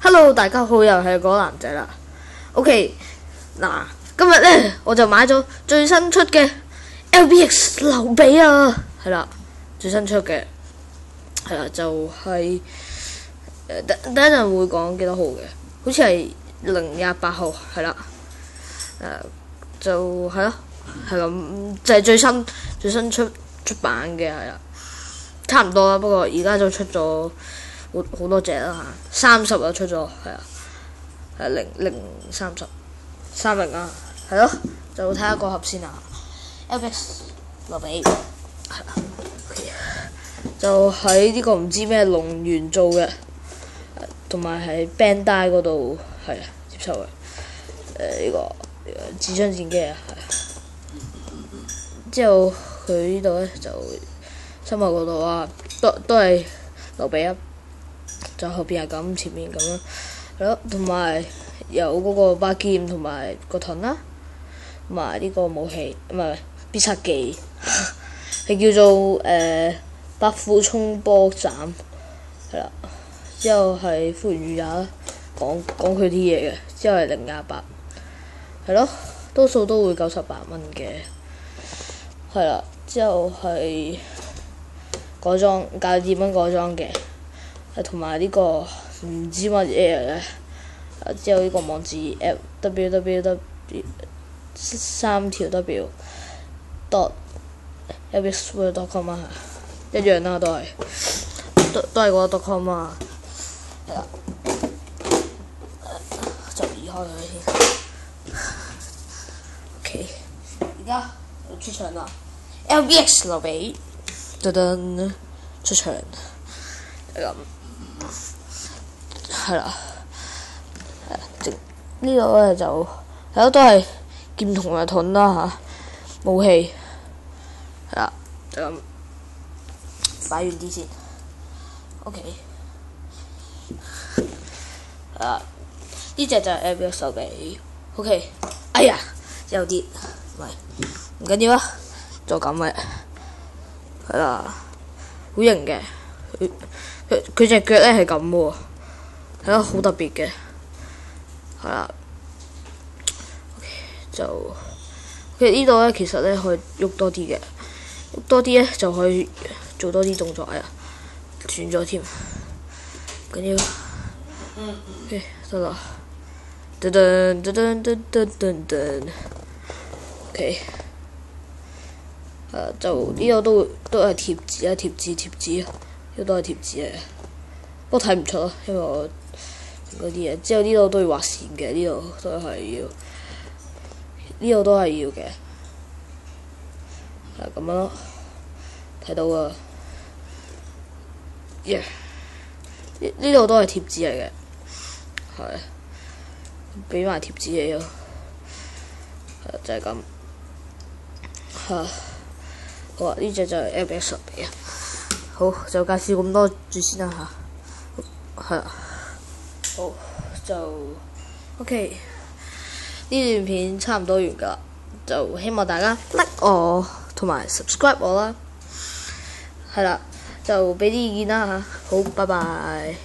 Hello， 大家好，又係嗰個男仔啦。OK， 嗱，今日咧我就買咗最新出嘅 LBX 劉備啊，係啦，最新出嘅，係啦，就係等一陣會講幾多號嘅，好似係028號，係啦，就係咯，係咁，就係最新出版嘅，係啦，差唔多啦，不過而家就出咗好多隻啦嚇，30就出咗，係啊，30啊，係咯，就睇下個盒先啊 ，LBX 劉備，係啦，就喺呢個唔知咩龍源做嘅，同埋喺 Bandai 嗰度係接受嘅，呢個紙張戰機啊，之後佢呢度咧就心口嗰度啊，都係劉備啊。就後邊係咁，前面咁樣，係咯，同埋有嗰個把劍同埋個盾啦，同埋呢個武器唔係必殺技，係叫做百虎衝波斬，係啦，之後係呼延裕也講佢啲嘢嘅，之後係028，係咯，多數都會98蚊嘅，係啦，之後係改裝92蚊改裝嘅。同埋呢個唔知乜嘢嘅，之後呢個網址 www 3w.lbxworld.com 啊，一樣啦，都係嗰個 .com 啊，係啦，就移開佢先。OK， 而家出場啦 ，LBX 劉備，噔噔出場，係咁。係啦，呢度咧就係咯，都係劍同埋盾啦嚇，武器係啦，就咁擺遠啲先。OK， 係啦，呢隻就係 LBX 劉備。OK， 哎呀，有啲唔緊要啊，就咁嘅，係啦，好型嘅，佢隻腳咧係咁喎。係咯，好特別嘅，係啦。就其實呢度咧，其實咧可以喐多啲嘅，喐多啲咧就可以做多啲動作啊！斷咗添，唔緊要。OK， 得啦。噔噔噔噔噔噔噔噔。OK， 就呢度都係貼紙啊，貼紙，呢度都係貼紙嚟嘅，不過睇唔出咯，因為我。嗰啲嘢，之後呢度都要畫線嘅，呢度都係要嘅，係咁樣咯，睇到啊，呢度都係貼紙嚟嘅，係，俾埋貼紙你咯，就係咁，好啊，呢隻就係 LBX 劉備啊，好，就介紹咁多住先啦嚇，係啊。好就 OK， 呢段片差唔多完㗎啦，就希望大家 like 我同埋 subscribe 我啦，係啦，就俾啲意見啦嚇，好，拜拜。